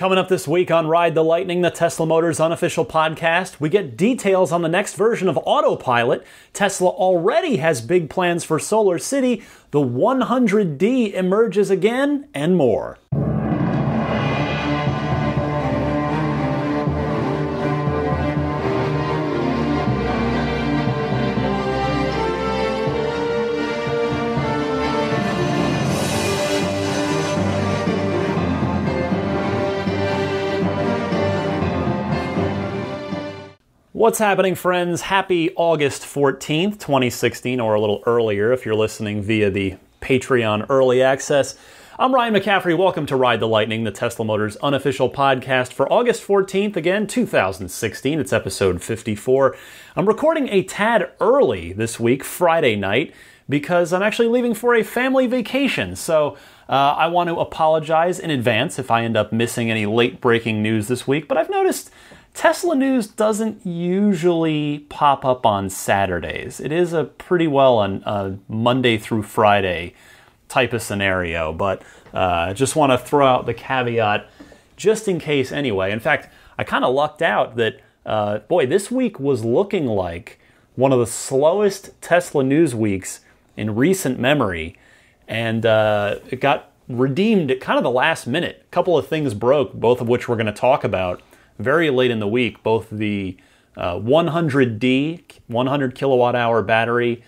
Coming up this week on Ride the Lightning, the Tesla Motors unofficial podcast, we get details on the next version of Autopilot. Tesla already has big plans for SolarCity. The P100D emerges again, and more. What's happening, friends? Happy August 14th, 2016, or a little earlier if you're listening via the Patreon Early Access. I'm Ryan McCaffrey. Welcome to Ride the Lightning, the Tesla Motors unofficial podcast for August 14th, again, 2016. It's episode 54. I'm recording a tad early this week, Friday night, because I'm actually leaving for a family vacation. So I want to apologize in advance if I end up missing any late-breaking news this week, but I've noticed Tesla news doesn't usually pop up on Saturdays. It is a pretty well a Monday through Friday type of scenario, but just want to throw out the caveat just in case anyway. In fact, I kind of lucked out that, this week was looking like one of the slowest Tesla news weeks in recent memory, and it got redeemed at kind of the last minute. A couple of things broke, both of which we're going to talk about very late in the week, both the P100D, 100 kilowatt hour battery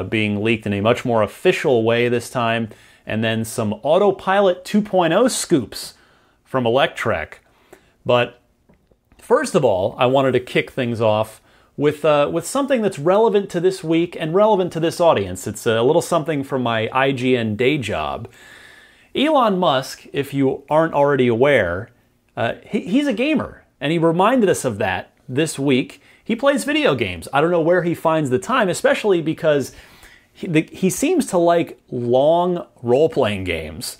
being leaked in a much more official way this time, and then some Autopilot 2.0 scoops from Electrek. But first of all, I wanted to kick things off with something that's relevant to this week and relevant to this audience. It's a little something from my IGN day job. Elon Musk, if you aren't already aware, he's a gamer. And he reminded us of that this week. He plays video games. I don't know where he finds the time, especially because he seems to like long role-playing games.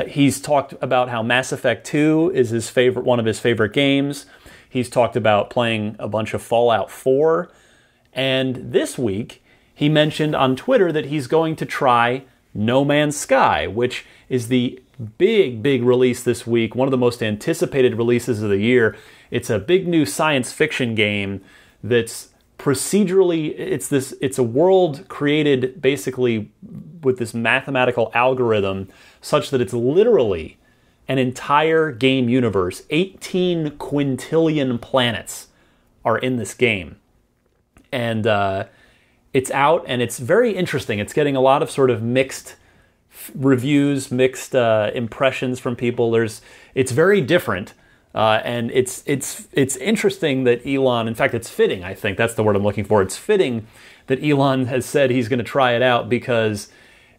He's talked about how Mass Effect 2 is one of his favorite games. He's talked about playing a bunch of Fallout 4. And this week, he mentioned on Twitter that he's going to try No Man's Sky, which is the big release this week, one of the most anticipated releases of the year. It's a big new science fiction game that's procedurally, it's a world created basically with this mathematical algorithm such that it's literally an entire game universe. 18 quintillion planets are in this game. And it's out, and it's very interesting. It's getting a lot of sort of mixed reviews, mixed impressions from people. It's very different, and it's interesting that Elon, in fact, it's fitting, I think that's the word I'm looking for. It's fitting that Elon has said he's going to try it out because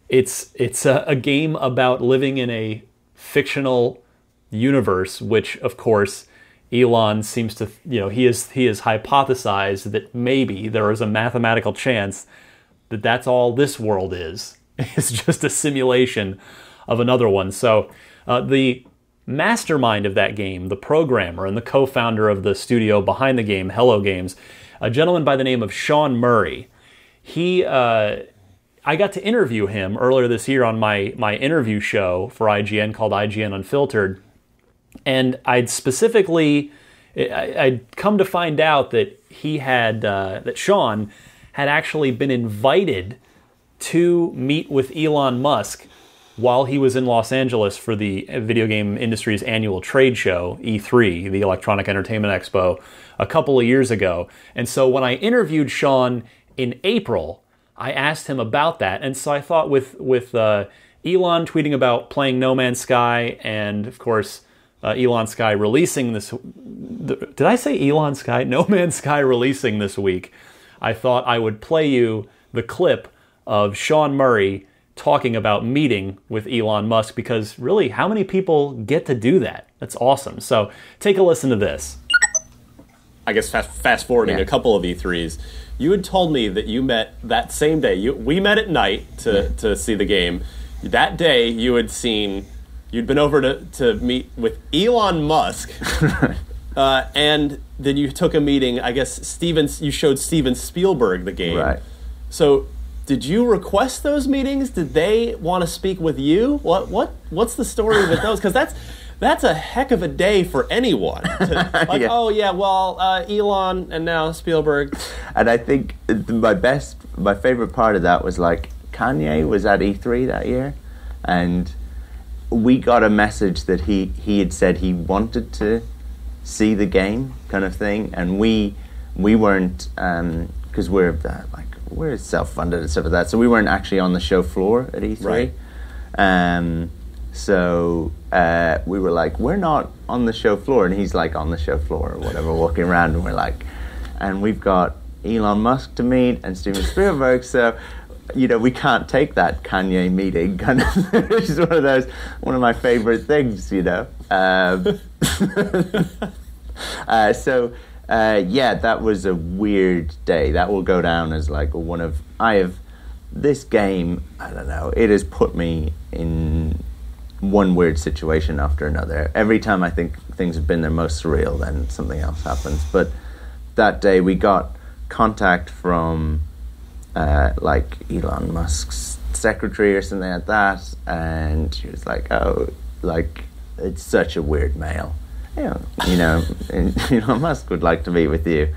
it's a game about living in a fictional universe, which of course Elon seems to, he has hypothesized that maybe there is a mathematical chance that that's all this world is. It's just a simulation of another one. So the mastermind of that game, the programmer and the co-founder of the studio behind the game, Hello Games, a gentleman by the name of Sean Murray, I got to interview him earlier this year on my interview show for IGN called IGN Unfiltered. And I'd come to find out that that Sean had actually been invited to meet with Elon Musk while he was in Los Angeles for the video game industry's annual trade show, E3, the Electronic Entertainment Expo, a couple of years ago. And so when I interviewed Sean in April, I asked him about that. And so I thought with Elon tweeting about playing No Man's Sky, and of course Elon Sky releasing this... Did I say Elon Sky? No Man's Sky releasing this week. I thought I would play you the clip of Sean Murray talking about meeting with Elon Musk, because really, how many people get to do that? That's awesome. So take a listen to this. I guess fast forwarding a couple of E3s, you had told me that you met that same day. We met at night to see the game. That day, you'd been over to meet with Elon Musk, and then you took a meeting. I guess you showed Steven Spielberg the game. Right. So Did you request those meetings? Did they want to speak with you? What's the story with those? Because That's a heck of a day for anyone. Like, oh yeah, well, Elon and now Spielberg. And I think my favorite part of that was like Kanye was at E3 that year, and we got a message that he had said he wanted to see the game, kind of thing, and we weren't, because we're self-funded and stuff like that, so we weren't actually on the show floor at E3. Right. So we were like, we're not on the show floor, and he's like on the show floor or whatever, walking around, and we're like, and we've got Elon Musk to meet and Steven Spielberg, so we can't take that Kanye meeting, kind of. It's just one of my favorite things, So that was a weird day. That will go down as like this game, I don't know, it has put me in one weird situation after another. Every time I think things have been their most surreal, then something else happens. But that day we got contact from like Elon Musk's secretary or something like that, and she was like, oh, like, it's such a weird mail. And Elon Musk would like to meet with you,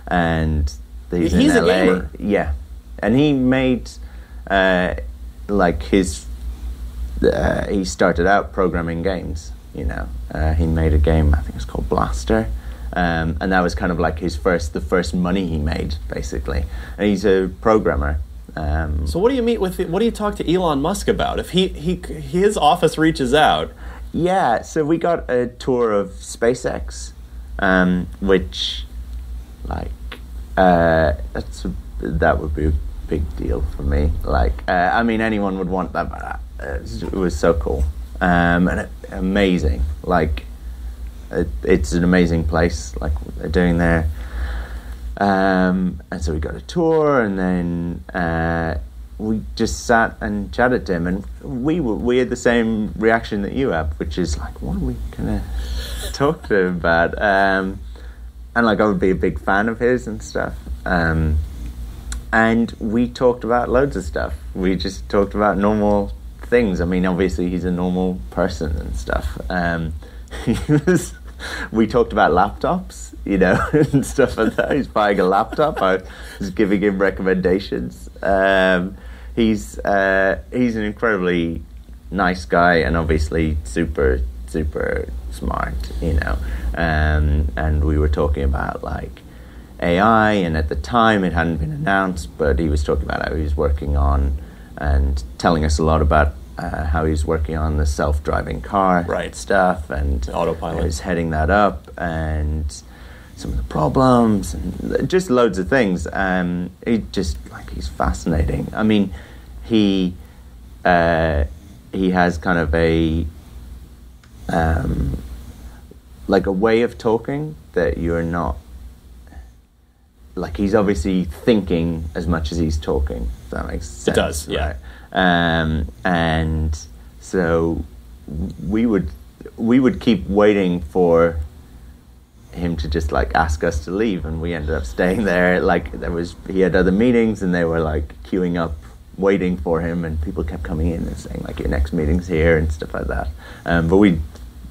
and he's in LA. A gamer. Yeah, and he made like his. He started out programming games. He made a game, I think it's called Blaster, and that was kind of like the first money he made, basically. And he's a programmer. So what do you talk to Elon Musk about if his office reaches out? Yeah, so we got a tour of SpaceX, which, like, that would be a big deal for me. Like, I mean, anyone would want that, but it was so cool, and amazing. Like, it's an amazing place. Like, what they're doing there. And so we got a tour, and then we just sat and chatted to him, and we had the same reaction that you have, which is like, what are we gonna talk to him about? And like, I would be a big fan of his and stuff. And we talked about loads of stuff. We just talked about normal things. I mean, obviously he's a normal person and stuff. We talked about laptops, and stuff like that. He's buying a laptop. I was giving him recommendations. He's an incredibly nice guy, and obviously super, super smart, and we were talking about like AI, and at the time it hadn't been announced, but he was talking about how he was working on and telling us a lot about how he's working on the self-driving car stuff, and Autopilot. He's heading that up, and some of the problems, and just loads of things. He's fascinating. I mean, he has kind of a like a way of talking that you're not. Like, he's obviously thinking as much as he's talking. If that makes sense. It does, yeah. Right? And so we would keep waiting for him to just like ask us to leave, and we ended up staying there. Like, he had other meetings, and they were like queuing up, waiting for him, and people kept coming in and saying like, your next meeting's here and stuff like that. But we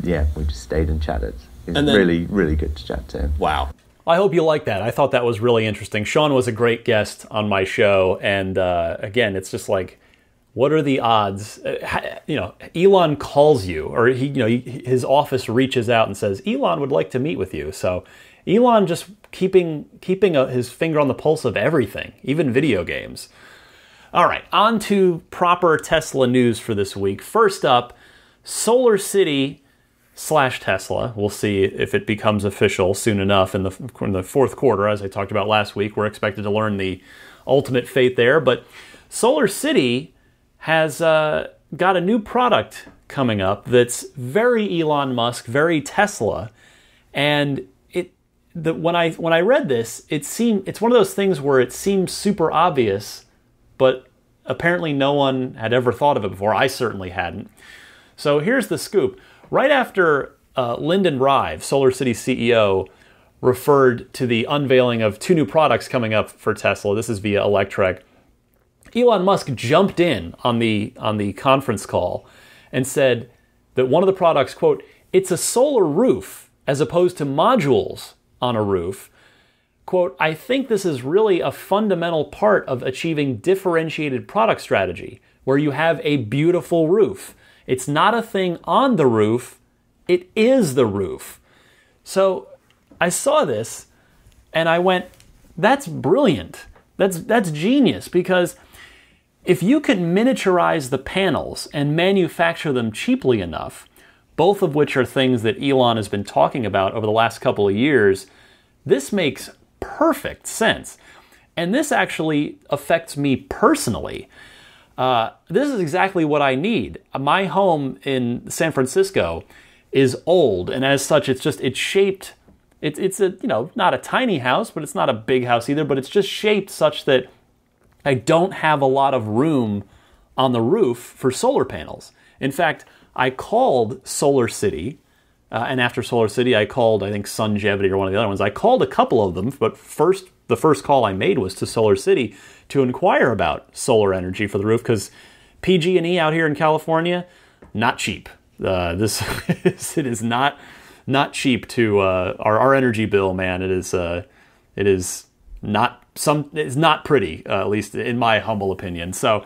just stayed and chatted. It was really, really good to chat to him. Wow. I hope you like that. I thought that was really interesting. Sean was a great guest on my show, and again, it's just like, what are the odds? Elon calls you, or his office reaches out and says, Elon would like to meet with you. So Elon just keeping his finger on the pulse of everything, even video games. All right, on to proper Tesla news for this week. First up, SolarCity / Tesla. We'll see if it becomes official soon enough in the fourth quarter. As I talked about last week, we're expected to learn the ultimate fate there. But SolarCity has got a new product coming up that's very Elon Musk, very Tesla. And when I read this, it's one of those things where it seems super obvious, but apparently no one had ever thought of it before. I certainly hadn't. So here's the scoop. Right after Lyndon Rive, SolarCity CEO, referred to the unveiling of 2 new products coming up for Tesla, this is via Electrek, Elon Musk jumped in on the conference call and said that one of the products, quote, it's a solar roof as opposed to modules on a roof. Quote, I think this is really a fundamental part of achieving differentiated product strategy, where you have a beautiful roof. It's not a thing on the roof, it is the roof. So I saw this and I went, that's brilliant. That's genius, because if you can miniaturize the panels and manufacture them cheaply enough, both of which are things that Elon has been talking about over the last couple of years, this makes perfect sense. And this actually affects me personally. This is exactly what I need. My home in San Francisco is old, and as such, it's shaped. It's a, not a tiny house, but it's not a big house either, but it's just shaped such that I don't have a lot of room on the roof for solar panels. In fact, I called SolarCity, and after SolarCity, I called, I think, Sungevity or one of the other ones. I called a couple of them, but the first call I made was to SolarCity to inquire about solar energy for the roof, because PG&E out here in California, not cheap. It is not cheap to our energy bill, man. It is not pretty, at least in my humble opinion. So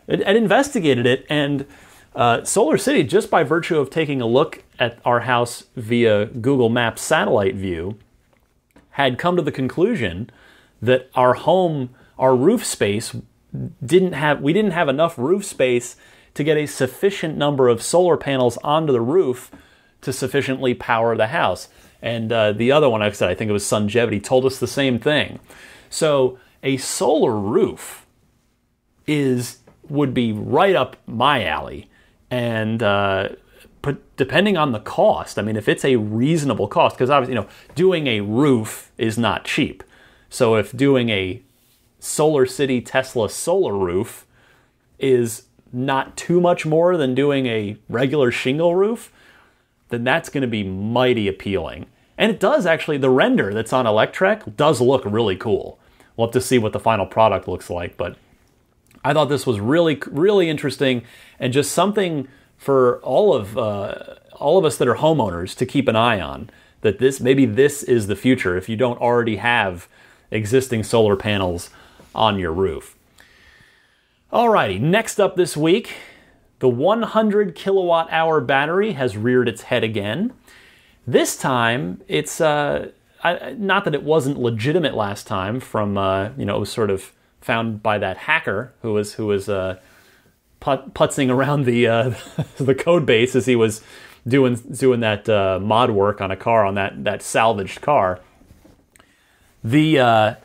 I investigated it, and SolarCity, just by virtue of taking a look at our house via Google Maps satellite view, had come to the conclusion that our roof space we didn't have enough roof space to get a sufficient number of solar panels onto the roof to sufficiently power the house. And the other one, like I said, I think it was Sungevity, told us the same thing. So a solar roof would be right up my alley. And depending on the cost, I mean, if it's a reasonable cost, because obviously, doing a roof is not cheap. So if doing a SolarCity Tesla solar roof is not too much more than doing a regular shingle roof, then that's going to be mighty appealing. And it does actually, the render that's on Electrek does look really cool. We'll have to see what the final product looks like, but I thought this was really, really interesting, and just something for all of us that are homeowners to keep an eye on, that maybe this is the future if you don't already have existing solar panels on your roof. Alrighty, next up this week, the 100 kilowatt hour battery has reared its head again. This time, it's not that it wasn't legitimate last time. From it was sort of found by that hacker who was putzing around the code base as he was doing that mod work on a car, on that salvaged car. The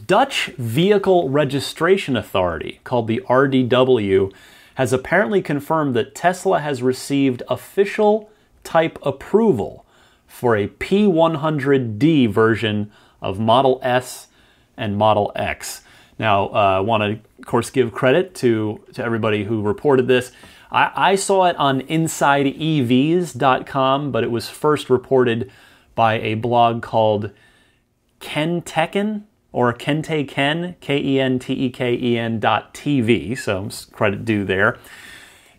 Dutch Vehicle Registration Authority, called the RDW, has apparently confirmed that Tesla has received official type approval for a P100D version of Model S and Model X. Now, I want to, of course, give credit to everybody who reported this. I saw it on InsideEVs.com, but it was first reported by a blog called Kenteken, or Kenteken, KENTEKEN.TV, so credit due there.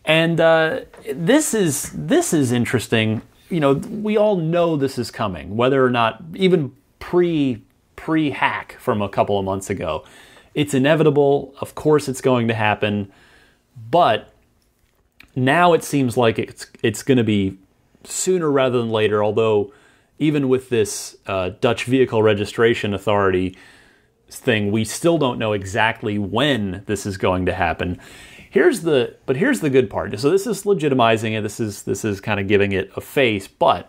And this is interesting. We all know this is coming, whether or not, even pre-hack from a couple of months ago. It's inevitable. Of course it's going to happen. But now it seems like it's going to be sooner rather than later, although even with this Dutch Vehicle Registration Authority thing, we still don't know exactly when this is going to happen. Here's the good part. So this is legitimizing it. This is kind of giving it a face. But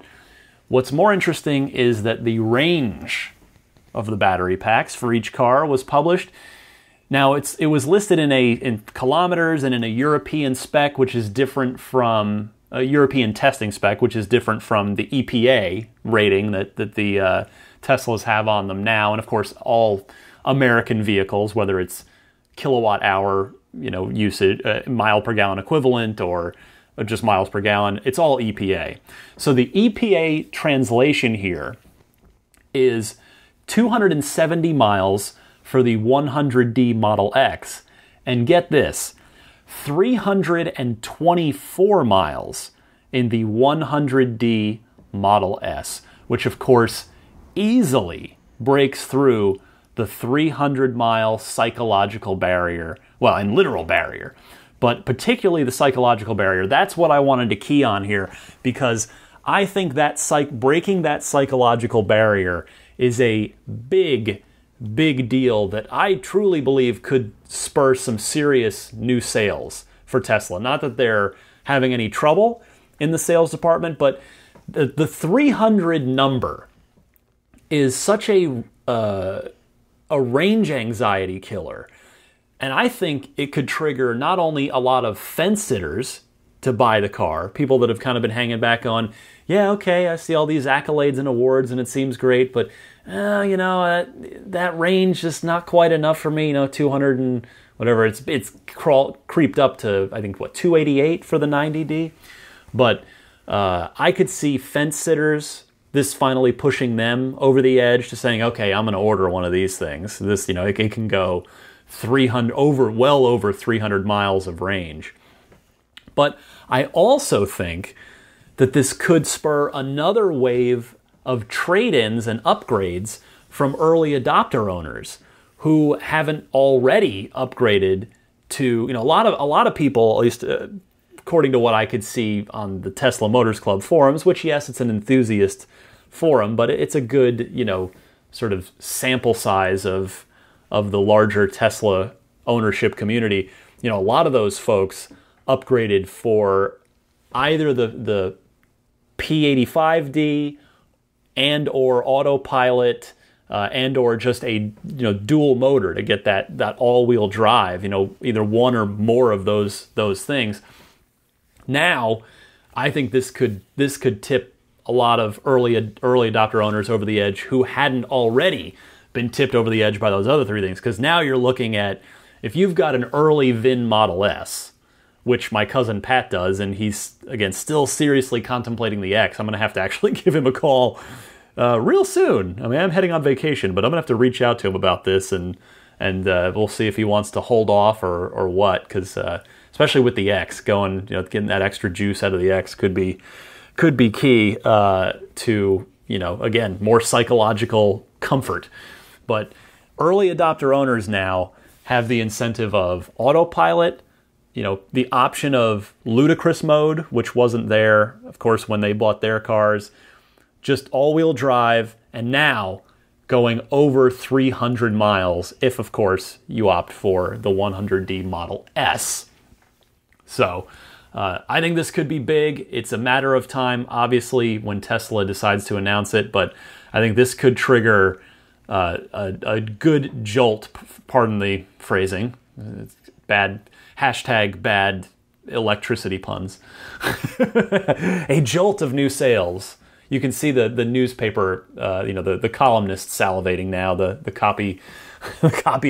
what's more interesting is that the range of the battery packs for each car was published. Now it was listed in kilometers and in a European spec, which is different from a European testing spec, which is different from the EPA rating that the Teslas have on them now. And of course, all American vehicles, whether it's kilowatt hour, usage, mile per gallon equivalent, or just miles per gallon, it's all EPA. So the EPA translation here is 270 miles for the 100D Model X, and get this, 324 miles in the 100D Model S, which of course easily breaks through the 300-mile psychological barrier, well, and literal barrier, but particularly the psychological barrier. That's what I wanted to key on here, because I think that breaking that psychological barrier is a big deal that I truly believe could spur some serious new sales for Tesla. Not that they're having any trouble in the sales department, but the 300 number is such a range anxiety killer. And I think it could trigger not only a lot of fence sitters to buy the car, people that have kind of been hanging back on, yeah, okay, I see all these accolades and awards and it seems great, but that range is not quite enough for me. 200 and whatever. It's creeped up to, I think, 288 for the 90D. But I could see fence sitters, this finally pushing them over the edge to saying, okay, I'm going to order one of these things. This, it can go 300 well over 300 miles of range. But I also think that this could spur another wave of trade-ins and upgrades from early adopter owners who haven't already upgraded to, a lot of people, at least according to what I could see on the Tesla Motors Club forums, which, yes, it's an enthusiast forum, but it's a good, sort of sample size of the larger Tesla ownership community. A lot of those folks upgraded for either the P85D and or Autopilot and or just a dual motor to get that all-wheel drive, either one or more of those things. Now, I think this could tip a lot of early adopter owners over the edge who hadn't already been tipped over the edge by those other three things. Because now you're looking at, if you've got an early VIN Model S, which my cousin Pat does, and he's, again, still seriously contemplating the X. I'm going to have to actually give him a call real soon. I mean, I'm heading on vacation, but I'm going to have to reach out to him about this, and we'll see if he wants to hold off or what, because especially with the X, getting that extra juice out of the X could be key to, again, more psychological comfort. But early adopter owners now have the incentive of Autopilot, the option of ludicrous mode, which wasn't there, of course, when they bought their cars, just all-wheel drive, and now going over 300 miles if, of course, you opt for the 100D Model S. So I think this could be big. It's a matter of time, obviously, when Tesla decides to announce it, but I think this could trigger a good jolt, pardon the phrasing, it's bad electricity puns. A jolt of new sales. You can see the newspaper, the columnists salivating now, the copy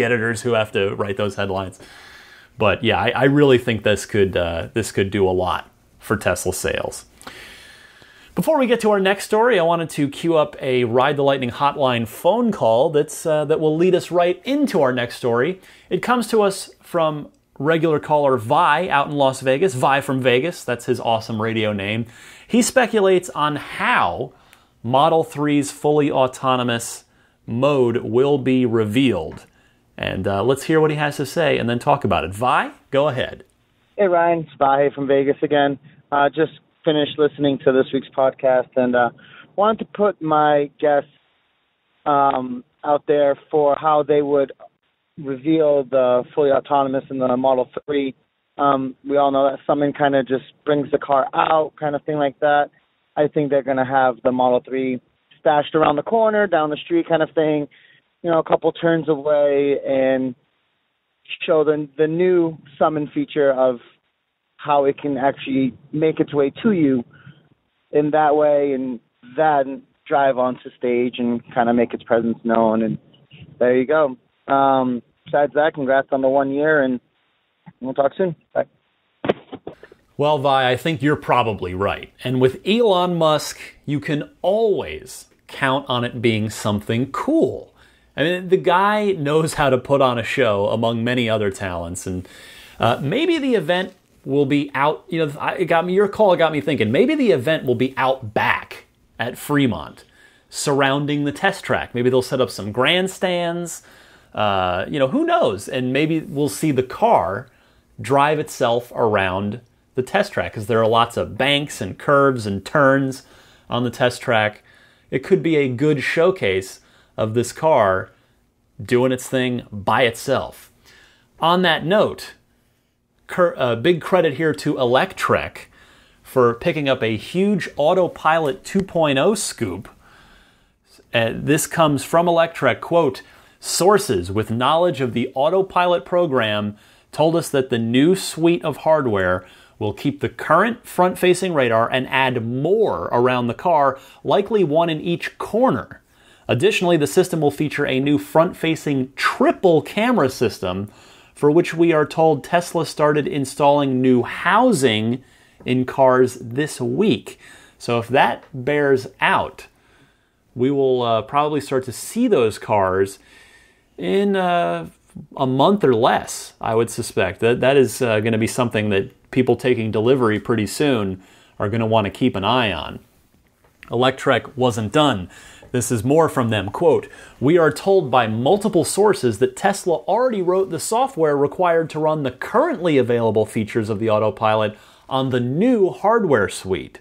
editors who have to write those headlines. But yeah, I really think this could do a lot for Tesla sales. Before we get to our next story, I wanted to queue up a Ride the Lightning hotline phone call that will lead us right into our next story. It comes to us from regular caller Vi out in Las Vegas. Vi from Vegas, that's his awesome radio name. He speculates on how Model 3's fully autonomous mode will be revealed. And let's hear what he has to say and then talk about it. Vi, go ahead. Hey, Ryan. It's Vi from Vegas again. Just finished listening to this week's podcast and wanted to put my guess out there for how they would reveal the fully autonomous in the Model 3. We all know that someone kind of just brings the car out, kind of thing like that. I think they're going to have the Model 3 stashed around the corner, down the street kind of thing, a couple turns away, and show the new summon feature of how it can actually make its way to you in that way, and then drive onto stage and kind of make its presence known. And there you go. Besides that, congrats on the 1 year, and we'll talk soon. Bye. Well, Vi, I think you're probably right. And with Elon Musk, you can always count on it being something cool. I mean, the guy knows how to put on a show among many other talents, and maybe the event will be out, your call got me thinking, maybe the event will be out back at Fremont, surrounding the test track. Maybe they'll set up some grandstands, who knows? And maybe we'll see the car drive itself around the test track, because there are lots of banks and curves and turns on the test track. It could be a good showcase of this car doing its thing by itself. On that note, big credit here to Electrek for picking up a huge Autopilot 2.0 scoop. This comes from Electrek, quote, "Sources with knowledge of the Autopilot program told us that the new suite of hardware will keep the current front-facing radar and add more around the car, likely one in each corner. Additionally, the system will feature a new front-facing triple camera system, for which we are told Tesla started installing new housing in cars this week." So if that bears out, we will probably start to see those cars in a month or less, I would suspect. That is going to be something that people taking delivery pretty soon are going to want to keep an eye on. Electrek wasn't done. This is more from them. Quote, "We are told by multiple sources that Tesla already wrote the software required to run the currently available features of the Autopilot on the new hardware suite.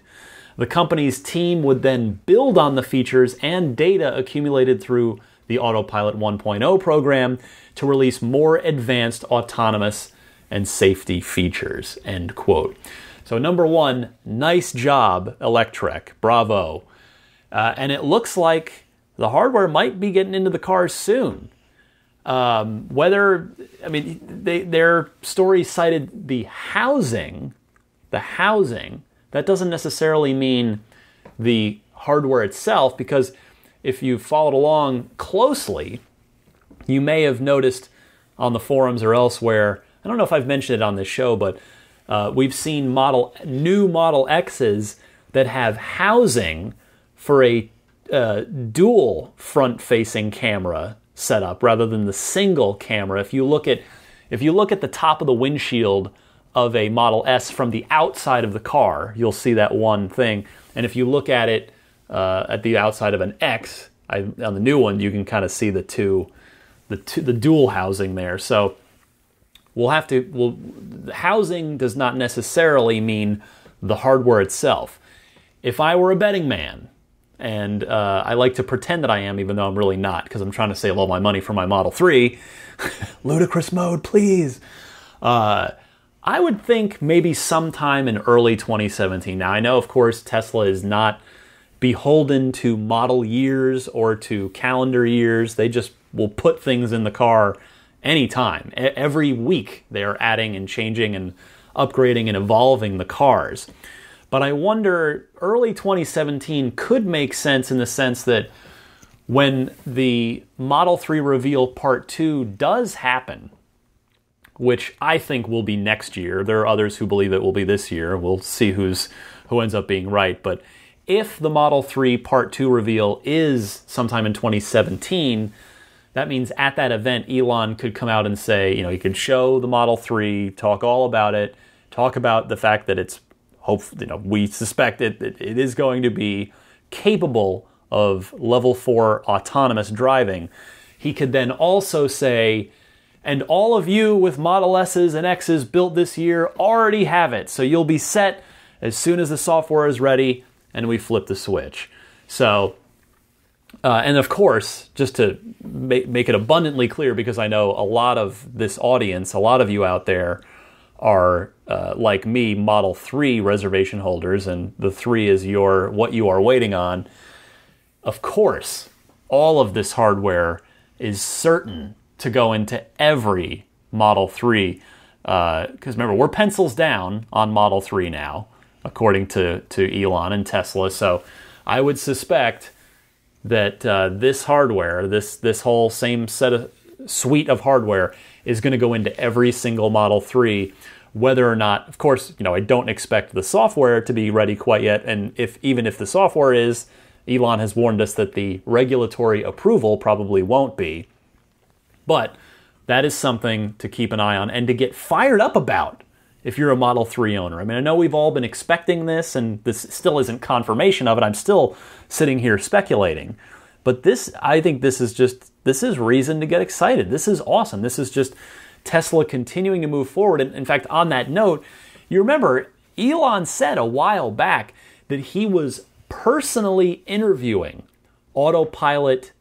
The company's team would then build on the features and data accumulated through the Autopilot 1.0 program to release more advanced autonomous and safety features," end quote. So number one, nice job, Electrek. Bravo. And it looks like the hardware might be getting into the cars soon. Their story cited the housing. That doesn't necessarily mean the hardware itself, because if you followed along closely, you may have noticed on the forums or elsewhere, I don't know if I've mentioned it on this show, but we've seen new Model X's that have housing for a dual front-facing camera setup rather than the single camera. If you look at the top of the windshield of a Model S from the outside of the car, you'll see that one thing. And if you look at it at the outside of an X, on the new one, you can kind of see the dual housing there. So the housing does not necessarily mean the hardware itself. If I were a betting man, and I like to pretend that I am, even though I'm really not, because I'm trying to save all my money for my Model 3, ludicrous mode, please. I would think maybe sometime in early 2017. Now, I know, of course, Tesla is not beholden to model years or to calendar years. They just will put things in the car anytime. Every week they are adding and changing and upgrading and evolving the cars. But I wonder, early 2017 could make sense in the sense that when the Model 3 reveal Part 2 does happen, which I think will be next year. There are others who believe it will be this year. We'll see who ends up being right. But if the Model 3 Part 2 reveal is sometime in 2017, that means at that event, Elon could come out and say, he could show the Model 3, talk all about it, talk about the fact that it's, we suspect it is going to be capable of level 4 autonomous driving. He could then also say, and all of you with Model S's and X's built this year already have it. So you'll be set as soon as the software is ready and we flip the switch. So, and of course, just to make it abundantly clear, because I know a lot of this audience, a lot of you out there are, like me, Model 3 reservation holders, and the 3 is what you are waiting on. Of course, all of this hardware is certain to go into every Model 3, because remember, we're pencils down on Model 3 now, according to Elon and Tesla. So I would suspect that this hardware, this whole same suite of hardware, is going to go into every single Model 3, whether or not, of course, I don't expect the software to be ready quite yet, and even if the software is, Elon has warned us that the regulatory approval probably won't be. But that is something to keep an eye on and to get fired up about. if you're a Model 3 owner. I mean, I know we've all been expecting this, and this still isn't confirmation of it. I'm still sitting here speculating. But I think this is reason to get excited. This is awesome. This is just Tesla continuing to move forward. And in fact, on that note, you remember Elon said a while back that he was personally interviewing Autopilot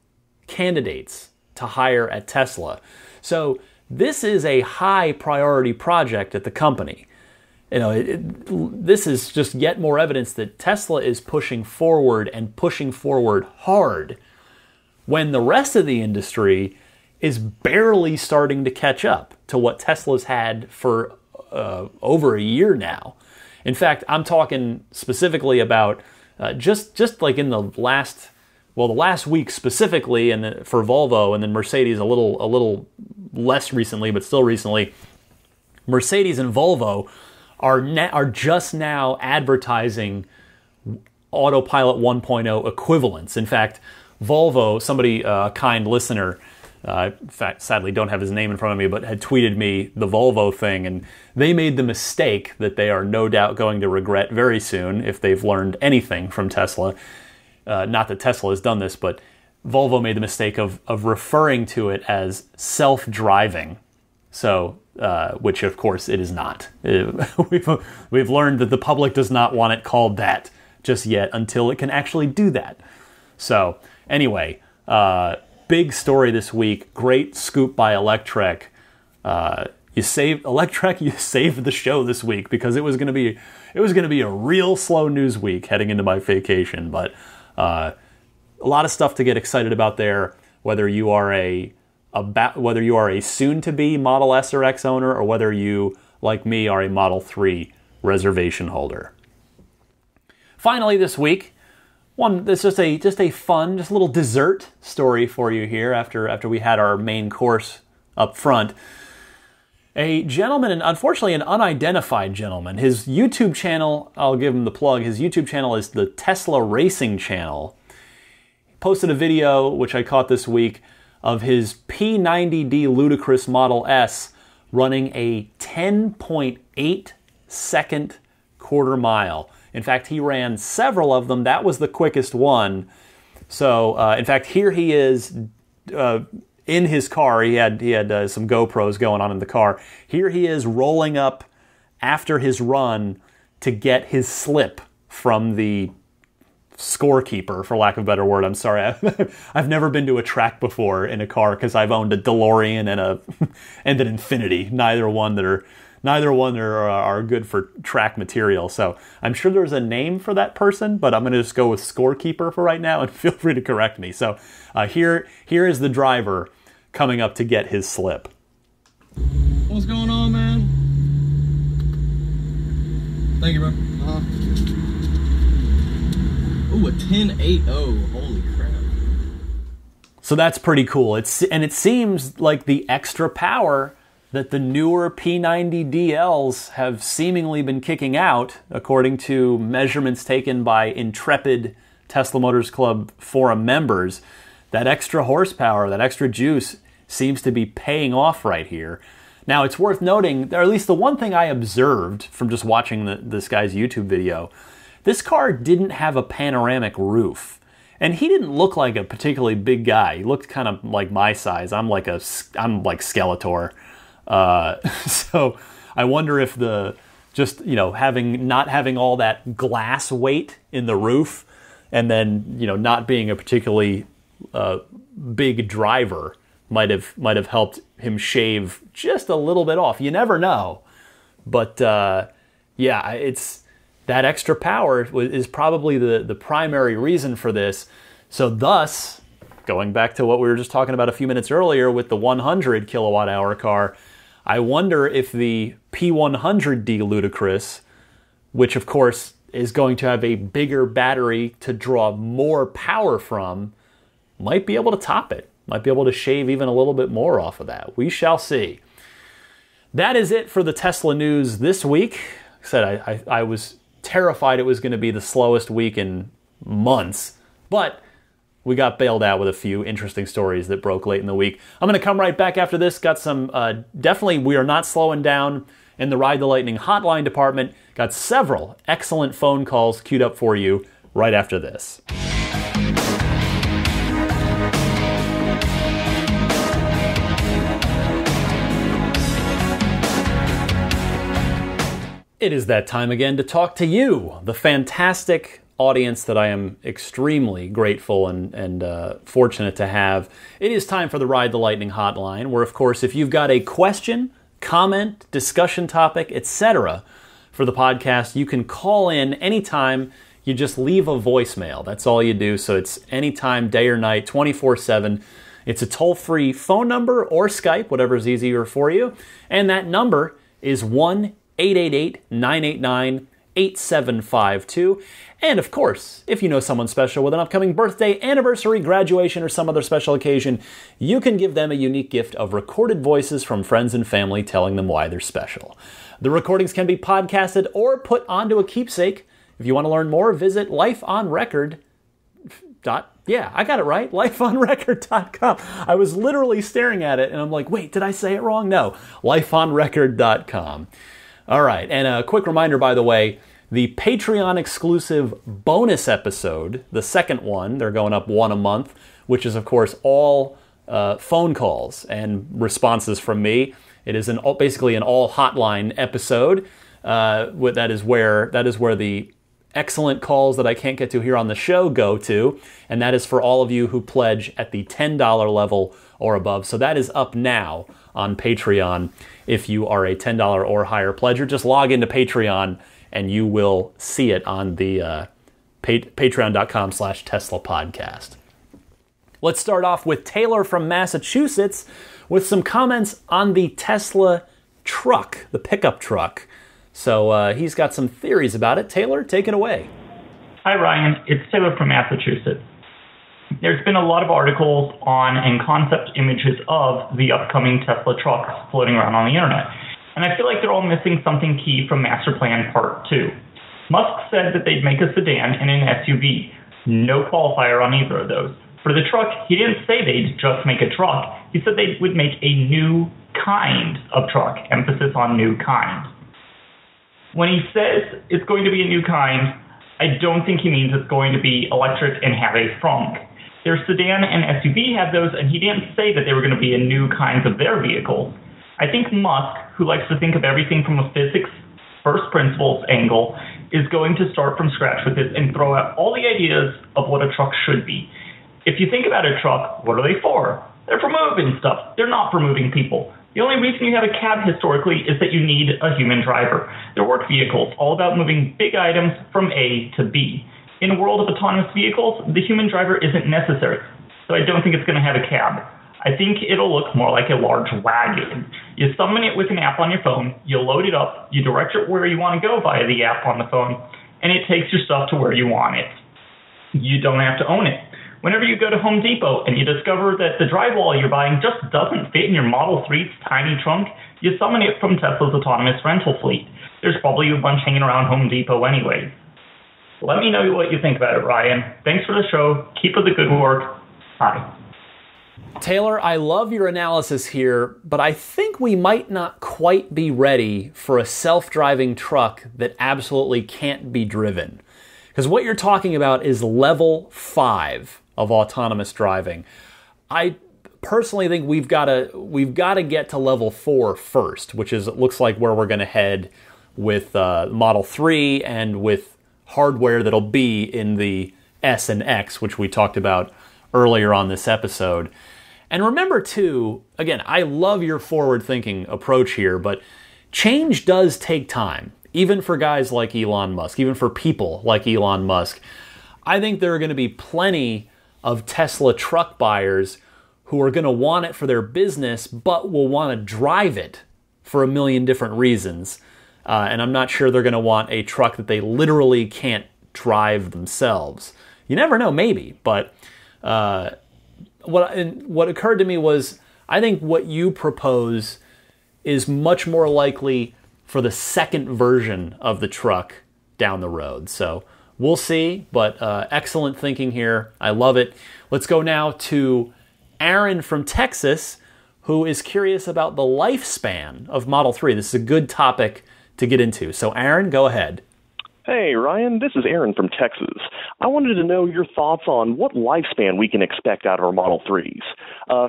candidates to hire at Tesla. So this is a high priority project at the company. You know, this is just yet more evidence that Tesla is pushing forward and pushing forward hard when the rest of the industry is barely starting to catch up to what Tesla's had for over a year now. In fact, I'm talking specifically about just like in the last week specifically, and then for Volvo, and then Mercedes a little less recently, but still recently. Mercedes and Volvo are just now advertising Autopilot 1.0 equivalents. In fact, Volvo, somebody, a kind listener, in fact, sadly don't have his name in front of me, but had tweeted me the Volvo thing, and they made the mistake that they are no doubt going to regret very soon if they've learned anything from Tesla. Not that Tesla has done this, but Volvo made the mistake of referring to it as self-driving. So, which of course it is not. We've learned that the public does not want it called that just yet until it can actually do that. So, anyway, big story this week. Great scoop by Electrek. You saved the show this week because it was going to be a real slow news week heading into my vacation. But a lot of stuff to get excited about there. Whether you are a soon-to-be Model S or X owner, or whether you, like me, are a Model 3 reservation holder. Finally, this week, that's just a fun, just a little dessert story for you here after we had our main course up front. A gentleman, and unfortunately an unidentified gentleman, his YouTube channel, I'll give him the plug, his YouTube channel is the Tesla Racing Channel. He posted a video, which I caught this week, of his P90D ludicrous Model S running a 10.8 second quarter mile. In fact, he ran several of them. That was the quickest one. So, in fact, here he is in his car. He had some GoPros going on in the car. Here he is rolling up after his run to get his slip from the scorekeeper, for lack of a better word. I'm sorry. I've never been to a track before in a car because I've owned a DeLorean and an Infiniti. Neither one are good for track material. So I'm sure there's a name for that person, but I'm going to just go with scorekeeper for right now, and feel free to correct me. So here is the driver coming up to get his slip. What's going on, man? Thank you, bro. Ooh, a 10.80. Holy crap. So that's pretty cool. It seems like the extra power that the newer P90 DLs have seemingly been kicking out, according to measurements taken by intrepid Tesla Motors Club forum members, that extra horsepower, that extra juice seems to be paying off right here. Now, it's worth noting, or at least the one thing I observed from just watching this guy's YouTube video, this car didn't have a panoramic roof. And he didn't look like a particularly big guy. He looked kind of like my size. I'm like Skeletor. So I wonder if not having all that glass weight in the roof, and then not being a particularly big driver might have helped him shave just a little bit off. You never know, but it's that extra power is probably the primary reason for this. So thus, going back to what we were just talking about a few minutes earlier with the 100 kilowatt hour car, I wonder if the P100D Ludicrous, which of course is going to have a bigger battery to draw more power from, might be able to top it. Might be able to shave even a little bit more off of that. We shall see. That is it for the Tesla news this week. Like I said, I was terrified it was going to be the slowest week in months, but we got bailed out with a few interesting stories that broke late in the week. I'm going to come right back after this. Got some, definitely we are not slowing down in the Ride the Lightning hotline department. Got several excellent phone calls queued up for you right after this. It is that time again to talk to you, the fantastic audience that I am extremely grateful and fortunate to have. It is time for the Ride the Lightning hotline, where, of course, if you've got a question, comment, discussion topic, etc. for the podcast, you can call in anytime. You just leave a voicemail. That's all you do. So it's anytime, day or night, 24/7. It's a toll-free phone number or Skype, whatever's easier for you. And that number is 1-888-989-8752. And of course, if you know someone special with an upcoming birthday, anniversary, graduation, or some other special occasion, you can give them a unique gift of recorded voices from friends and family telling them why they're special. The recordings can be podcasted or put onto a keepsake. If you want to learn more, visit lifeonrecord. Yeah, I got it right. lifeonrecord.com. I was literally staring at it and I'm like, wait, did I say it wrong? No, lifeonrecord.com. All right, and a quick reminder, by the way, the Patreon exclusive bonus episode, the second one, they're going up one a month, which is, of course, all phone calls and responses from me. It is basically an all hotline episode. That is where the excellent calls that I can't get to here on the show go to, and that is for all of you who pledge at the $10 level or above. So that is up now on Patreon. If you are a $10 or higher pledger, just log into Patreon and you will see it on the patreon.com/Tesla podcast. Let's start off with Taylor from Massachusetts with some comments on the Tesla truck, the pickup truck. So he's got some theories about it. Taylor, take it away. Hi, Ryan. It's Taylor from Massachusetts. There's been a lot of articles on and concept images of the upcoming Tesla trucks floating around on the internet. And I feel like they're all missing something key from Master Plan Part 2. Musk said that they'd make a sedan and an SUV. No qualifier on either of those. For the truck, he didn't say they'd just make a truck. He said they would make a new kind of truck, emphasis on new kind. When he says it's going to be a new kind, I don't think he means it's going to be electric and have a trunk. Their sedan and SUV have those, and he didn't say that they were going to be a new kinds of their vehicles. I think Musk, who likes to think of everything from a physics first principles angle, is going to start from scratch with this and throw out all the ideas of what a truck should be. If you think about a truck, what are they for? They're for moving stuff. They're not for moving people. The only reason you have a cab historically is that you need a human driver. They're work vehicles, all about moving big items from A to B. In a world of autonomous vehicles, the human driver isn't necessary, so I don't think it's going to have a cab. I think it'll look more like a large wagon. You summon it with an app on your phone, you load it up, you direct it where you want to go via the app on the phone, and it takes your stuff to where you want it. You don't have to own it. Whenever you go to Home Depot and you discover that the drywall you're buying just doesn't fit in your Model 3's tiny trunk, you summon it from Tesla's autonomous rental fleet. There's probably a bunch hanging around Home Depot anyway. Let me know what you think about it, Ryan. Thanks for the show. Keep up the good work. Bye. Taylor, I love your analysis here, but I think we might not quite be ready for a self-driving truck that absolutely can't be driven. Because what you're talking about is level 5 of autonomous driving. I personally think we've got to get to level 4 first, which is, it looks like, where we're going to head with Model 3 and with hardware that'll be in the S and X, which we talked about earlier on this episode. And remember too, again, I love your forward-thinking approach here, but change does take time, even for guys like Elon Musk, even for people like Elon Musk. I think there are going to be plenty of Tesla truck buyers who are going to want it for their business, but will want to drive it for a million different reasons. And I'm not sure they're going to want a truck that they literally can't drive themselves. You never know, maybe. But what occurred to me was, I think what you propose is much more likely for the second version of the truck down the road. So we'll see, but excellent thinking here. I love it. Let's go now to Aaron from Texas, who is curious about the lifespan of Model 3. This is a good topic to get into. So, Aaron, go ahead. Hey, Ryan, this is Aaron from Texas. I wanted to know your thoughts on what lifespan we can expect out of our Model 3s.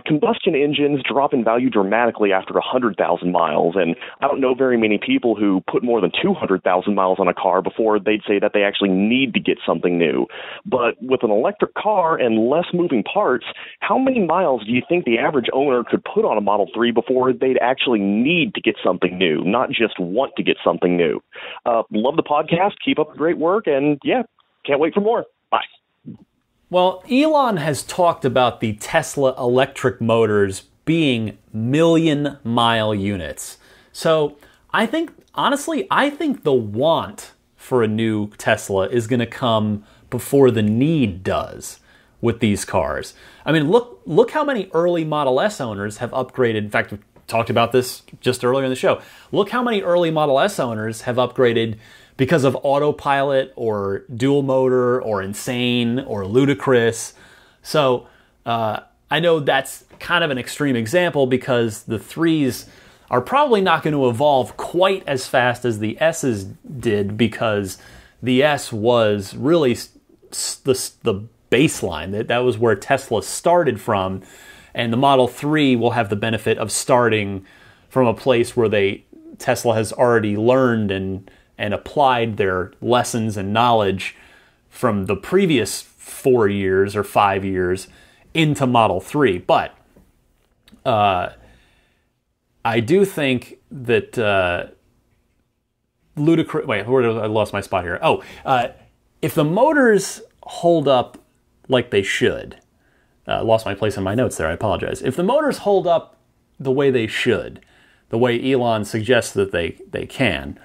Combustion engines drop in value dramatically after 100,000 miles, and I don't know very many people who put more than 200,000 miles on a car before they'd say that they actually need to get something new. But with an electric car and less moving parts, how many miles do you think the average owner could put on a Model 3 before they'd actually need to get something new, not just want to get something new? Love the podcast. Keep up the great work, and yeah, can't wait for more. Bye. Well, Elon has talked about the Tesla electric motors being million-mile units. So I think the want for a new Tesla is going to come before the need does with these cars. I mean, look how many early Model S owners have upgraded. In fact, we talked about this just earlier in the show. Look how many early Model S owners have upgraded because of Autopilot or dual motor or Insane or Ludicrous. So I know that's kind of an extreme example because the 3s are probably not going to evolve quite as fast as the S's did, because the S was really the baseline. That was where Tesla started from, and the Model 3 will have the benefit of starting from a place where Tesla has already learned and applied their lessons and knowledge from the previous 4 years or 5 years into Model 3. But I do think that Ludicrous... Wait, I lost my spot here. If the motors hold up like they should... lost my place in my notes there, I apologize. If the motors hold up the way they should, the way Elon suggests that they can...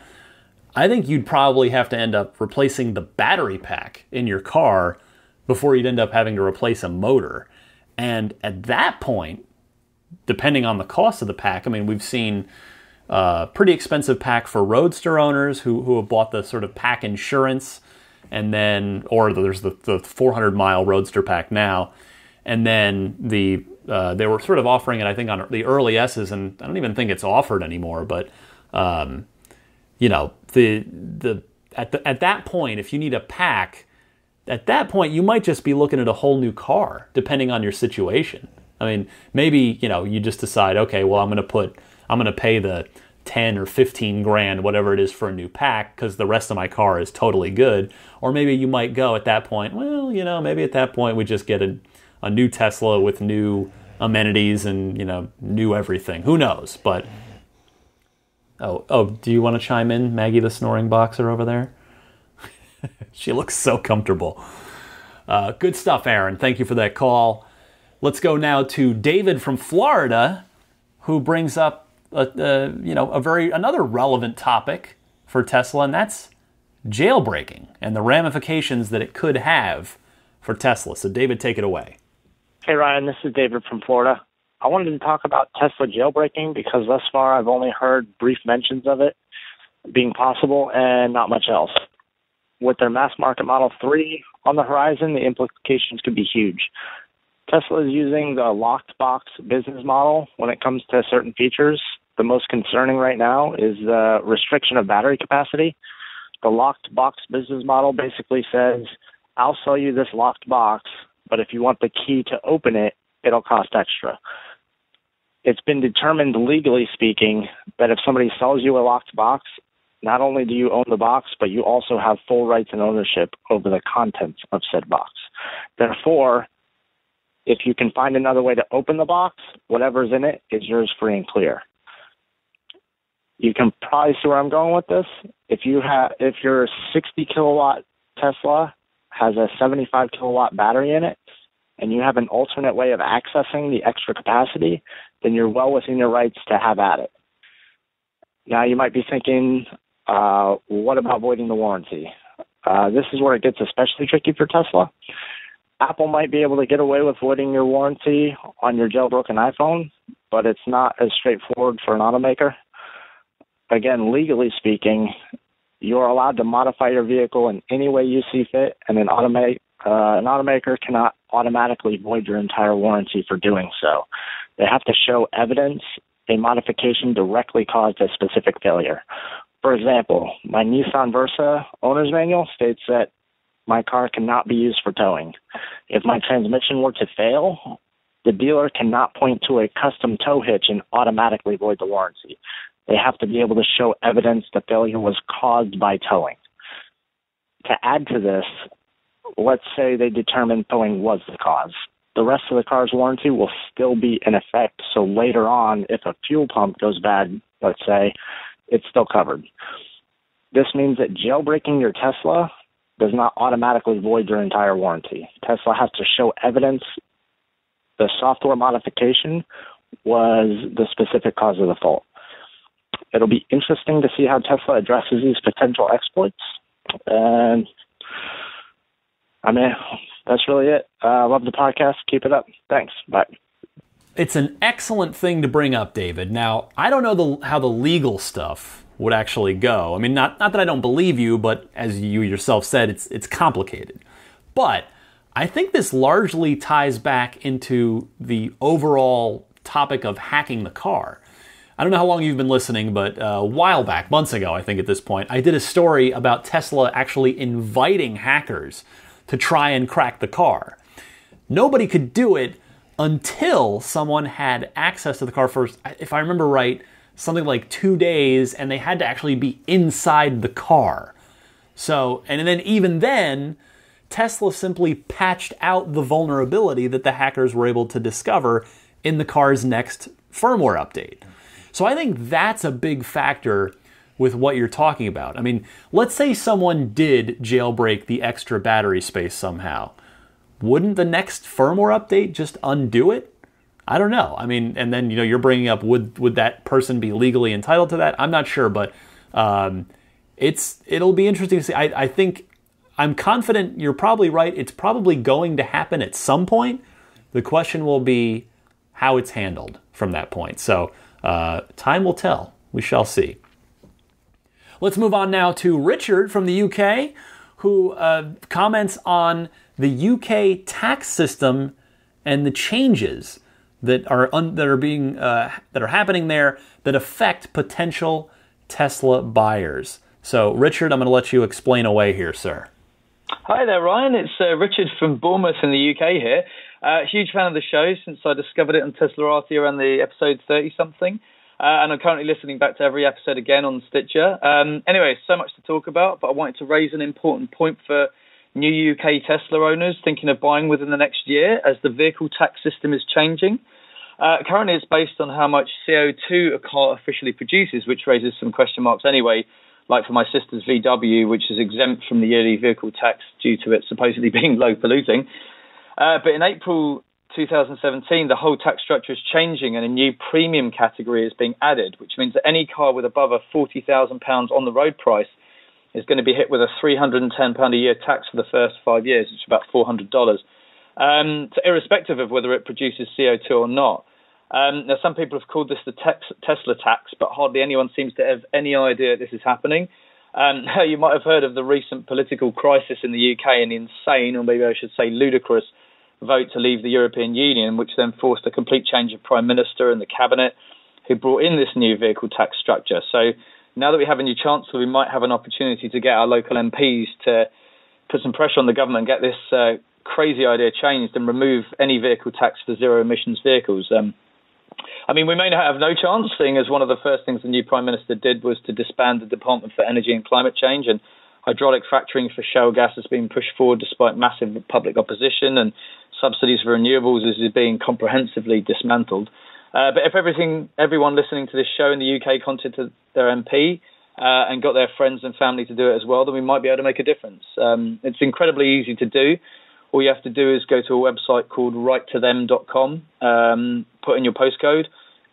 I think you'd probably have to end up replacing the battery pack in your car before you'd end up having to replace a motor. And at that point, depending on the cost of the pack, I mean, we've seen a pretty expensive pack for Roadster owners who have bought the sort of pack insurance, and then, or there's the 400-mile Roadster pack now, and then they were sort of offering it, I think, on the early S's, and I don't even think it's offered anymore, but... at that point, if you need a pack, at that point you might just be looking at a whole new car, depending on your situation. I mean, maybe you just decide, okay, well I'm going to pay the 10 or 15 grand, whatever it is, for a new pack because the rest of my car is totally good. Or maybe you might go at that point, well, maybe at that point we just get a new Tesla with new amenities and new everything. Who knows? But Oh, do you want to chime in, Maggie the snoring boxer over there? She looks so comfortable. Good stuff, Aaron. Thank you for that call. Let's go now to David from Florida, who brings up another relevant topic for Tesla, and that's jailbreaking and the ramifications that it could have for Tesla. So, David, take it away. Hey, Ryan. This is David from Florida. I wanted to talk about Tesla jailbreaking because thus far I've only heard brief mentions of it being possible and not much else. With their mass market Model 3 on the horizon, the implications could be huge. Tesla is using the locked box business model when it comes to certain features. The most concerning right now is the restriction of battery capacity. The locked box business model basically says, I'll sell you this locked box, but if you want the key to open it, it'll cost extra. It's been determined, legally speaking, that if somebody sells you a locked box, not only do you own the box, but you also have full rights and ownership over the contents of said box. Therefore, if you can find another way to open the box, whatever's in it is yours free and clear. You can probably see where I'm going with this. If your 60 kilowatt Tesla has a 75 kilowatt battery in it, and you have an alternate way of accessing the extra capacity, then you're well within your rights to have at it. Now, you might be thinking, what about voiding the warranty? This is where it gets especially tricky for Tesla. Apple might be able to get away with voiding your warranty on your jailbroken iPhone, but it's not as straightforward for an automaker. Again, legally speaking, you're allowed to modify your vehicle in any way you see fit, and an automaker cannot automatically void your entire warranty for doing so. They have to show evidence a modification directly caused a specific failure. For example, my Nissan Versa owner's manual states that my car cannot be used for towing. If my transmission were to fail, the dealer cannot point to a custom tow hitch and automatically void the warranty. They have to be able to show evidence the failure was caused by towing. To add to this, let's say they determine towing was the cause. The rest of the car's warranty will still be in effect, so later on, if a fuel pump goes bad, let's say, it's still covered. This means that jailbreaking your Tesla does not automatically void your entire warranty. Tesla has to show evidence the software modification was the specific cause of the fault. It'll be interesting to see how Tesla addresses these potential exploits. And, I mean, that's really it. Love the podcast. Keep it up. Thanks. Bye. It's an excellent thing to bring up, David. Now, I don't know how the legal stuff would actually go. I mean, not that I don't believe you, but as you yourself said, it's complicated. But I think this largely ties back into the overall topic of hacking the car. I don't know how long you've been listening, but a while back, months ago, I think at this point, I did a story about Tesla actually inviting hackers to try and crack the car. Nobody could do it until someone had access to the car for, if I remember right, something like 2 days, and they had to actually be inside the car. So, and then even then, Tesla simply patched out the vulnerability that the hackers were able to discover in the car's next firmware update. So I think that's a big factor with what you're talking about. I mean, let's say someone did jailbreak the extra battery space somehow. Wouldn't the next firmware update just undo it? I don't know. I mean, and then, you're bringing up, would that person be legally entitled to that? I'm not sure, but it'll be interesting to see. I think, I'm confident you're probably right. It's probably going to happen at some point. The question will be how it's handled from that point. So time will tell. We shall see. Let's move on now to Richard from the UK, who comments on the UK tax system and the changes that are happening there that affect potential Tesla buyers. So, Richard, I'm going to let you explain away here, sir. Hi there, Ryan. It's Richard from Bournemouth in the UK here. Huge fan of the show since I discovered it on Teslarati around the episode 30-something. And I'm currently listening back to every episode again on Stitcher. Anyway, so much to talk about, but I wanted to raise an important point for new UK Tesla owners thinking of buying within the next year as the vehicle tax system is changing. Currently, it's based on how much CO2 a car officially produces, which raises some question marks anyway, like for my sister's VW, which is exempt from the yearly vehicle tax due to it supposedly being low polluting. But in April 2017, the whole tax structure is changing and a new premium category is being added, which means that any car with above a £40,000 on the road price is going to be hit with a £310 a year tax for the first 5 years, which is about $400. So irrespective of whether it produces CO2 or not. Now, some people have called this the Tesla tax, but hardly anyone seems to have any idea this is happening. You might have heard of the recent political crisis in the UK and the insane, or maybe I should say ludicrous, vote to leave the European Union, which then forced a complete change of Prime Minister and the Cabinet, who brought in this new vehicle tax structure. So now that we have a new Chancellor, we might have an opportunity to get our local MPs to put some pressure on the government and get this crazy idea changed and remove any vehicle tax for zero emissions vehicles. I mean, we may have no chance, seeing as one of the first things the new Prime Minister did was to disband the Department for Energy and Climate Change, and hydraulic fracturing for shale gas has been pushed forward despite massive public opposition, and subsidies for renewables is being comprehensively dismantled. But if everyone listening to this show in the UK contacted their MP and got their friends and family to do it as well, then we might be able to make a difference. It's incredibly easy to do. All you have to do is go to a website called writetothem.com, put in your postcode,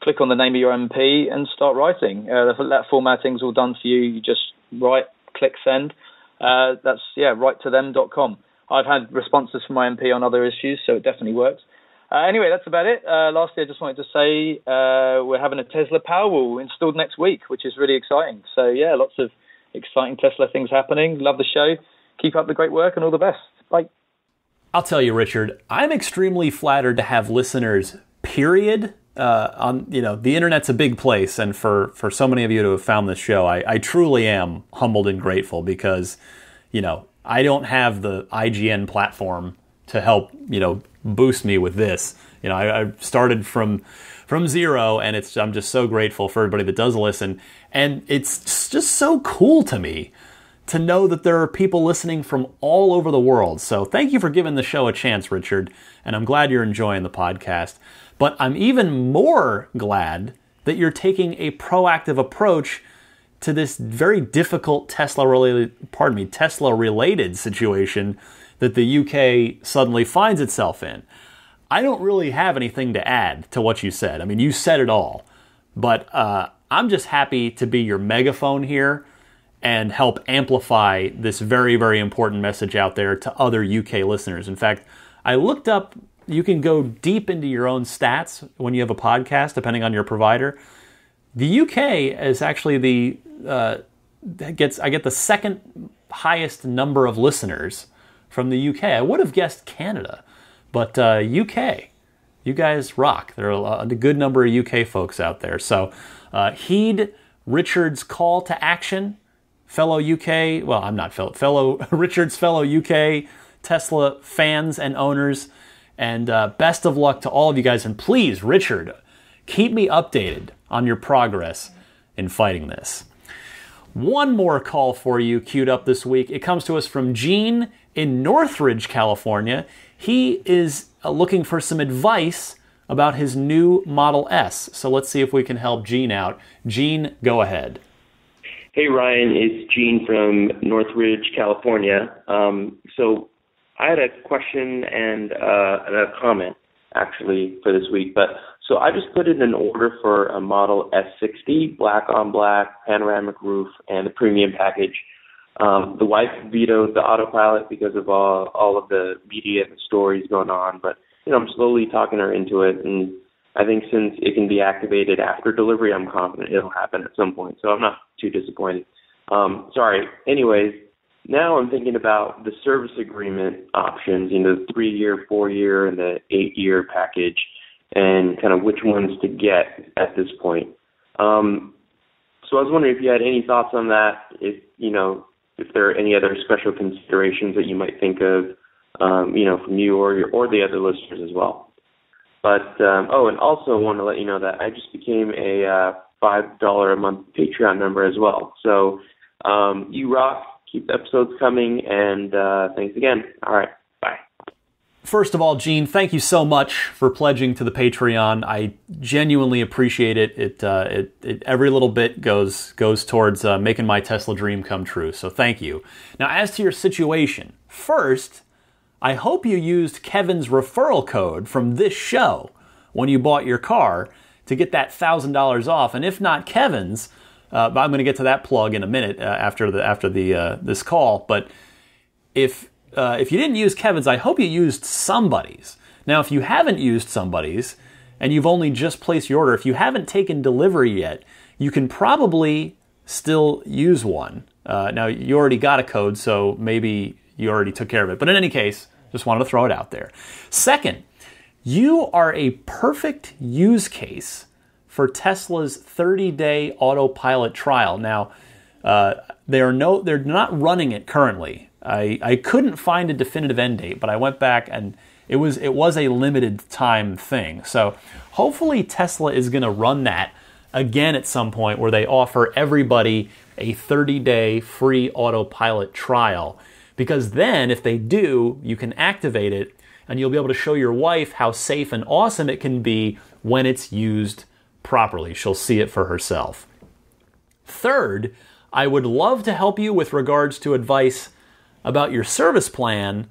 click on the name of your MP, and start writing. That formatting's all done for you. You just write, click send. That's writetothem.com. I've had responses from my MP on other issues, so it definitely works. Anyway, that's about it. Lastly, I just wanted to say we're having a Tesla Powerwall installed next week, which is really exciting. So, yeah, lots of exciting Tesla things happening. Love the show. Keep up the great work and all the best. Bye. I'll tell you, Richard, I'm extremely flattered to have listeners, period, the internet's a big place, and for so many of you to have found this show, I truly am humbled and grateful because, I don't have the IGN platform to help, boost me with this. I started from zero, and I'm just so grateful for everybody that does listen. And it's just so cool to me to know that there are people listening from all over the world. So thank you for giving the show a chance, Richard, and I'm glad you're enjoying the podcast. But I'm even more glad that you're taking a proactive approach to this very difficult Tesla-related situation that the UK suddenly finds itself in. I don't really have anything to add to what you said. I mean, you said it all. But I'm just happy to be your megaphone here and help amplify this very, very important message out there to other UK listeners. In fact, I looked up, you can go deep into your own stats when you have a podcast, depending on your provider. The UK is actually I get the second highest number of listeners from the UK. I would have guessed Canada, but UK, you guys rock. There are a good number of UK folks out there. So heed Richard's call to action, fellow Richard's fellow UK Tesla fans and owners, and best of luck to all of you guys. And please, Richard, keep me updated on your progress in fighting this. One more call for you queued up this week. It comes to us from Gene in Northridge, California. He is looking for some advice about his new Model S. So let's see if we can help Gene out. Gene, go ahead. Hey, Ryan. It's Gene from Northridge, California. So I had a question and a comment, actually, for this week. So I just put in an order for a Model S60, black on black, panoramic roof, and the premium package. The wife vetoed the Autopilot because of all of the media and the stories going on, but I'm slowly talking her into it, and I think since it can be activated after delivery, I'm confident it'll happen at some point, so I'm not too disappointed. Sorry. Anyways, now I'm thinking about the service agreement options, the 3-year, 4-year, and the 8-year package, and kind of which ones to get at this point. So I was wondering if you had any thoughts on that, if there are any other special considerations that you might think of, from you or the other listeners as well. But, and also I want to let you know that I just became a $5 a month Patreon member as well. So you rock, keep the episodes coming, and thanks again. All right, bye. First of all, Gene, thank you so much for pledging to the Patreon. I genuinely appreciate it. It every little bit goes towards making my Tesla dream come true. So thank you. Now, as to your situation, first, I hope you used Kevin's referral code from this show when you bought your car to get that $1,000 off. And if not Kevin's, I'm going to get to that plug in a minute after this call. But if you didn't use Kevin's, I hope you used somebody's. Now, if you haven't used somebody's and you've only just placed your order, if you haven't taken delivery yet, you can probably still use one. Now, you already got a code, so maybe you already took care of it. But in any case, just wanted to throw it out there. Second, you are a perfect use case for Tesla's 30-day Autopilot trial. Now, they're not running it currently. I couldn't find a definitive end date, but I went back and it was a limited time thing. So hopefully Tesla is going to run that again at some point where they offer everybody a 30-day free Autopilot trial. Because then, if they do, you can activate it and you'll be able to show your wife how safe and awesome it can be when it's used properly. She'll see it for herself. Third, I would love to help you with regards to advice about your service plan,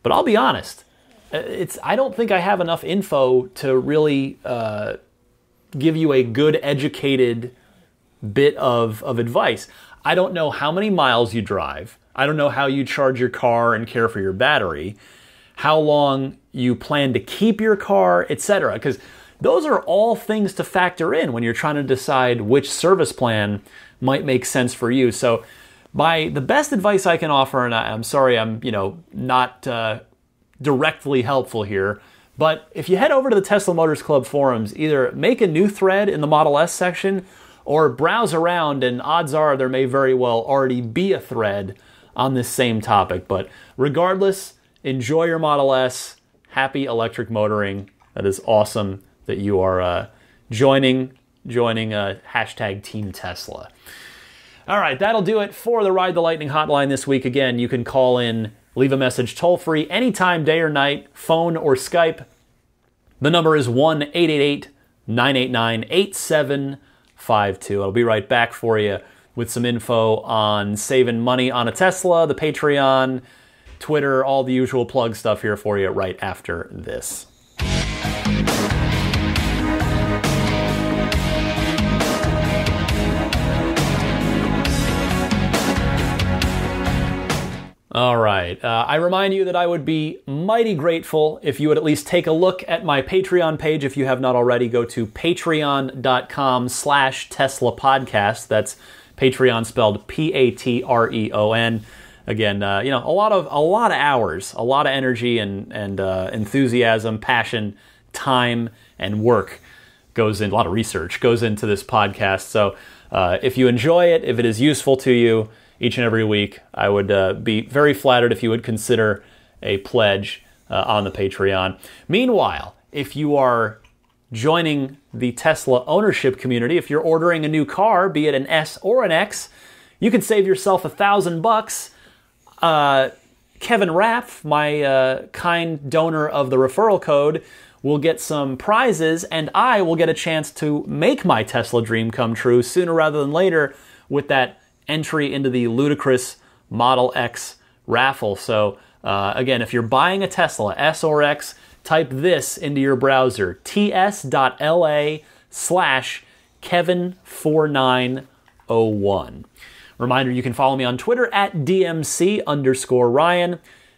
but I'll be honest, I don't think I have enough info to really give you a good, educated bit of advice. I don't know how many miles you drive. I don't know how you charge your car and care for your battery, how long you plan to keep your car, etc. Because those are all things to factor in when you're trying to decide which service plan might make sense for you. So the best advice I can offer, and I'm sorry I'm not directly helpful here, But if you head over to the Tesla Motors Club forums, either make a new thread in the Model S section or browse around, and odds are there may very well already be a thread on this same topic. But regardless, enjoy your Model S. Happy electric motoring. That is awesome that you are joining hashtag Team Tesla. All right, that'll do it for the Ride the Lightning hotline this week. Again, you can call in, leave a message toll-free anytime, day or night, phone or Skype. The number is 1-888-989-8752. I'll be right back for you with some info on saving money on a Tesla, the Patreon, Twitter, all the usual plug stuff here for you right after this. All right. I remind you that I would be mighty grateful if you would at least take a look at my Patreon page. If you have not already, go to patreon.com/Tesla Podcast. That's Patreon spelled Patreon. Again, a lot of hours, a lot of energy and enthusiasm, passion, time, and work goes in. A lot of research goes into this podcast. So if you enjoy it, if it is useful to you, each and every week, I would be very flattered if you would consider a pledge on the Patreon. Meanwhile, if you are joining the Tesla ownership community, if you're ordering a new car, be it an S or an X, you can save yourself $1,000. Kevin Rapp, my kind donor of the referral code, will get some prizes, and I will get a chance to make my Tesla dream come true sooner rather than later with that entry into the ludicrous Model X raffle. So again, if you're buying a Tesla S or X, type this into your browser, ts.la/Kevin4901. Reminder, you can follow me on Twitter at DMC_Ryan.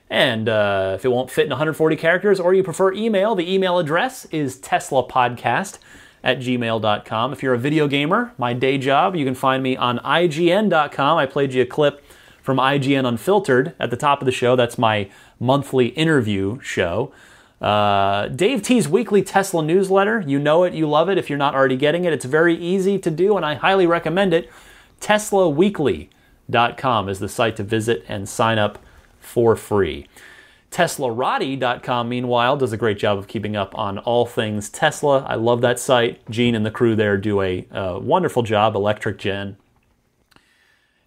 And if it won't fit in 140 characters or you prefer email, the email address is teslapodcast@gmail.com. If you're a video gamer, my day job, you can find me on IGN.com. I played you a clip from IGN Unfiltered at the top of the show. That's my monthly interview show. Dave T's weekly Tesla newsletter. You know it, you love it. If you're not already getting it, it's very easy to do, and I highly recommend it. TeslaWeekly.com is the site to visit and sign up for free. TeslaRotty.com, meanwhile, does a great job of keeping up on all things Tesla. I love that site. Gene and the crew there do a wonderful job, Electric Gen.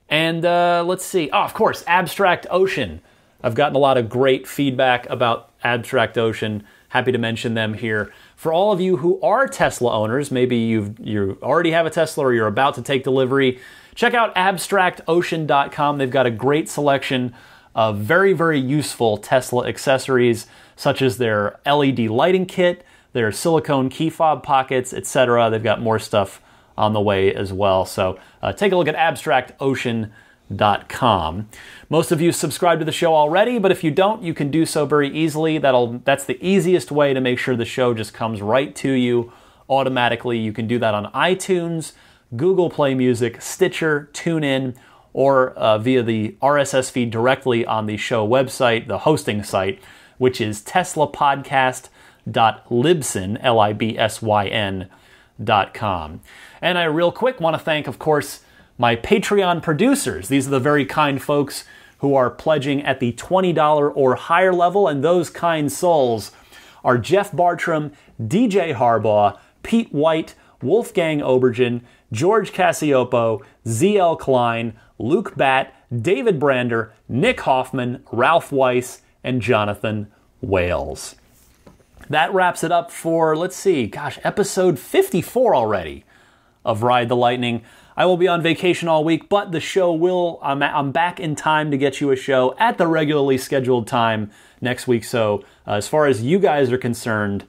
And let's see. Oh, of course, Abstract Ocean. I've gotten a lot of great feedback about Abstract Ocean. Happy to mention them here. For all of you who are Tesla owners, maybe you already have a Tesla or you're about to take delivery, check out abstractocean.com. They've got a great selection of very, very useful Tesla accessories, such as their LED lighting kit, their silicone key fob pockets, etc. They've got more stuff on the way as well. So take a look at abstractocean.com. Most of you subscribe to the show already, but if you don't, you can do so very easily. That's the easiest way to make sure the show just comes right to you automatically. You can do that on iTunes, Google Play Music, Stitcher, TuneIn, or via the RSS feed directly on the show website, the hosting site, which is teslapodcast.libsyn.com. And I real quick want to thank, of course, my Patreon producers. These are the very kind folks who are pledging at the $20 or higher level, and those kind souls are Jeff Bartram, DJ Harbaugh, Pete White, Wolfgang Obergen, George Cassiopo, ZL Klein, Luke Batt, David Brander, Nick Hoffman, Ralph Weiss, and Jonathan Wales. That wraps it up for, episode 54 already of Ride the Lightning. I will be on vacation all week, but the show I'm back in time to get you a show at the regularly scheduled time next week. So as far as you guys are concerned,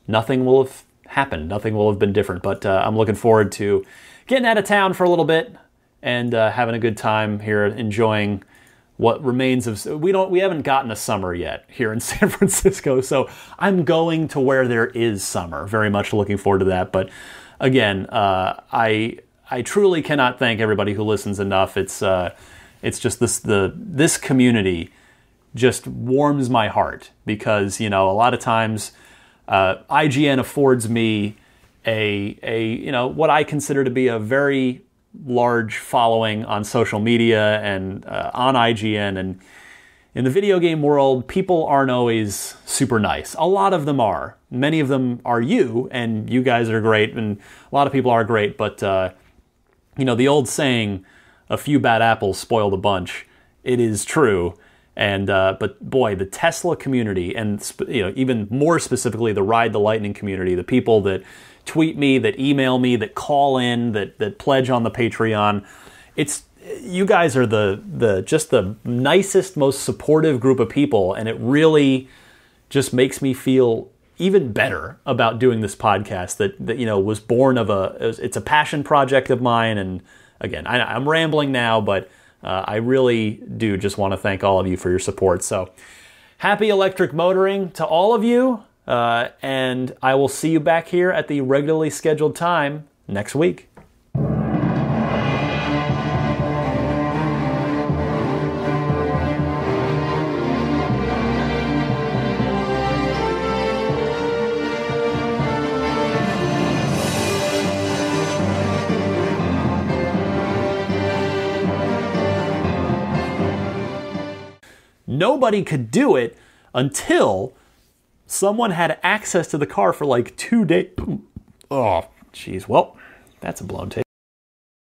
nothing will have happened. Nothing will have been different, but I'm looking forward to getting out of town for a little bit and having a good time here, enjoying what remains of... We haven't gotten a summer yet here in San Francisco, so I'm going to where there is summer. Very much looking forward to that. But again, I truly cannot thank everybody who listens enough. It's just this community just warms my heart because, a lot of times IGN affords me a what I consider to be a very large following on social media and on IGN. And in the video game world, people aren't always super nice. A lot of them are. Many of them are you, and you guys are great, and a lot of people are great. But the old saying, "A few bad apples spoil the bunch." It is true. And but boy, the Tesla community, and even more specifically the Ride the Lightning community, the people that tweet me, that email me, that call in, that pledge on the Patreon, you guys are just the nicest, most supportive group of people, and it really just makes me feel even better about doing this podcast that was born of it's a passion project of mine. And again, I'm rambling now, but I really do just want to thank all of you for your support. So happy electric motoring to all of you, and I will see you back here at the regularly scheduled time next week. Nobody could do it until someone had access to the car for like 2 days. Oh, jeez. Well, that's a blown take.